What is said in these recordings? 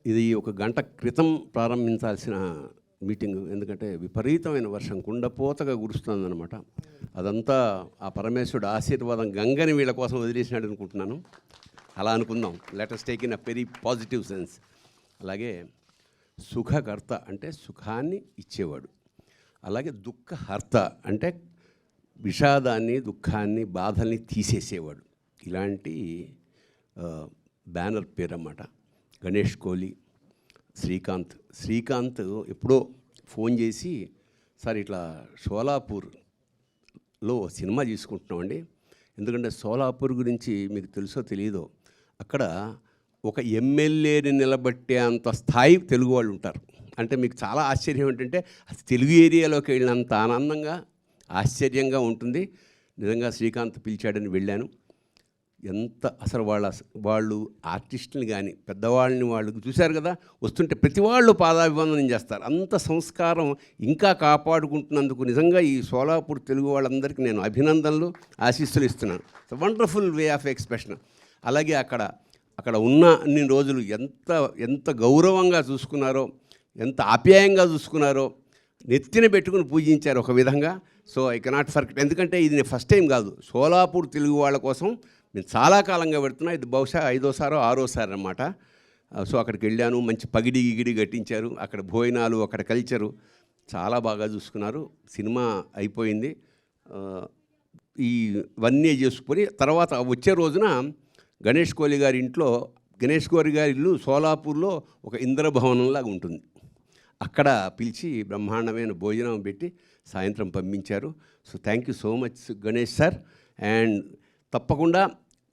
ఇది ఒక గంట క్రితం ప్రారంభించాల్సిన మీటింగ్. ఎందుకంటే విపరీతమైన వర్షం కుండపోతగా కురుస్తుందన్నమాట. అదంతా ఆ పరమేశ్వరుడు ఆశీర్వాదం గంగని వీళ్ళ కోసం వదిలేసినాడు అనుకుంటున్నాను. అలా అనుకుందాం. Let us take in a very positive sense. అలాగే సుఖకర్త అంటే సుఖాన్ని ఇచ్చేవాడు. అలాగే దుఃఖహర్త అంటే విషాదాన్ని, దుఃఖాన్ని, బాధల్ని తీసేసేవాడు. ఇలాంటి బ్యానర్ పేరు అన్నమాట. గణేష్ కోహ్లీ, శ్రీకాంత్ ఎప్పుడో ఫోన్ చేసి, సార్ ఇట్లా షోలాపూర్లో సినిమా తీసుకుంటున్నామండి. ఎందుకంటే షోలాపూర్ గురించి మీకు తెలుసో తెలియదో, అక్కడ ఒక ఎమ్మెల్యేని నిలబట్టే అంత స్థాయి తెలుగు వాళ్ళు ఉంటారు. అంటే మీకు చాలా ఆశ్చర్యం ఏంటంటే అది తెలుగు ఏరియాలోకి వెళ్ళినంత ఆనందంగా, ఆశ్చర్యంగా ఉంటుంది. నిజంగా శ్రీకాంత్ పిలిచాడని వెళ్ళాను. ఎంత అసలు వాళ్ళు ఆర్టిస్టుని కానీ పెద్దవాళ్ళని వాళ్ళు చూశారు కదా, వస్తుంటే ప్రతి వాళ్ళు పాదాభివందనం చేస్తారు. అంత సంస్కారం ఇంకా కాపాడుకుంటున్నందుకు నిజంగా ఈ షోలాపూర్ తెలుగు వాళ్ళందరికీ నేను అభినందనలు, ఆశీస్సులు ఇస్తున్నాను. It's wonderful way of expression. అలాగే అక్కడ ఉన్న అన్ని రోజులు ఎంత గౌరవంగా చూసుకున్నారో, ఎంత ఆప్యాయంగా చూసుకున్నారో, నెత్తిన పెట్టుకుని పూజించారు ఒక విధంగా. So I cannot forget. ఎందుకంటే ఇది నేను ఫస్ట్ టైం కాదు, షోలాపూర్ తెలుగు వాళ్ళ కోసం నేను చాలా కాలంగా పెడుతున్నా. ఇది బహుశా 5వ సారో 6వ సారి అన్నమాట. సో అక్కడికి వెళ్ళాను. మంచి పగిడి గిగిడి కట్టించారు. అక్కడ భోజనాలు, అక్కడ కల్చరు చాలా బాగా చూసుకున్నారు. సినిమా అయిపోయింది. ఇవన్నీ చేసుకొని తర్వాత వచ్చే రోజున గణేష్ కోహ్లీ గారి ఇంట్లో, గణేష్ కోహ్లీ గారి ఇల్లు షోలాపూర్లో ఒక ఇంద్రభవనంలాగా ఉంటుంది. అక్కడ పిలిచి బ్రహ్మాండమైన భోజనం పెట్టి సాయంత్రం పంపించారు. So thank you so much Ganesh sir. And తప్పకుండా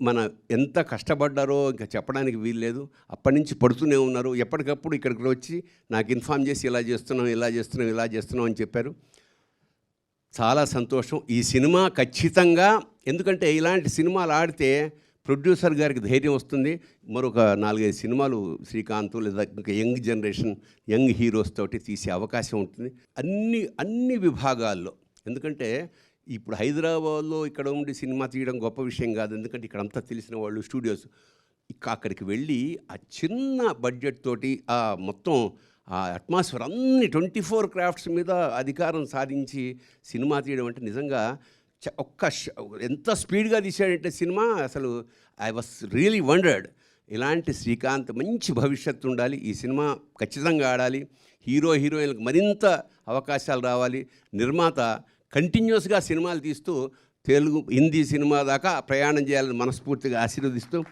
మన ఎంత కష్టపడ్డారో ఇంకా చెప్పడానికి వీల్లేదు. అప్పటి నుంచి పడుతూనే ఉన్నారు. ఎప్పటికప్పుడు ఇక్కడికి వచ్చి నాకు ఇన్ఫామ్ చేసి ఇలా చేస్తున్నాం అని చెప్పారు. చాలా సంతోషం. ఈ సినిమా ఖచ్చితంగా, ఎందుకంటే ఇలాంటి సినిమాలు ఆడితే ప్రొడ్యూసర్ గారికి ధైర్యం వస్తుంది. మరొక 4-5 సినిమాలు శ్రీకాంత్ లేదా ఇంకా యంగ్ జనరేషన్, యంగ్ హీరోస్ తోటి తీసే అవకాశం ఉంటుంది అన్ని విభాగాల్లో. ఎందుకంటే ఇప్పుడు హైదరాబాద్లో ఇక్కడ ఉండి సినిమా తీయడం గొప్ప విషయం కాదు. ఎందుకంటే ఇక్కడ అంతా తెలిసిన వాళ్ళు, స్టూడియోస్. అక్కడికి వెళ్ళి ఆ చిన్న బడ్జెట్ తోటి ఆ మొత్తం ఆ అట్మాస్ఫియర్ అన్ని 24 క్రాఫ్ట్స్ మీద అధికారం సాధించి సినిమా తీయడం అంటే నిజంగా ఎంత స్పీడ్గా తీశాడంటే సినిమా, అసలు ఐ వాస్ రియలీ వండర్డ్. ఇలాంటి శ్రీకాంత్ మంచి భవిష్యత్తు ఉండాలి. ఈ సినిమా ఖచ్చితంగా ఆడాలి. హీరోయిన్లకు మరింత అవకాశాలు రావాలి. నిర్మాత కంటిన్యూస్గా సినిమాలు తీస్తూ తెలుగు, హిందీ సినిమా దాకా ప్రయాణం చేయాలని మనస్ఫూర్తిగా ఆశీర్వదిస్తూ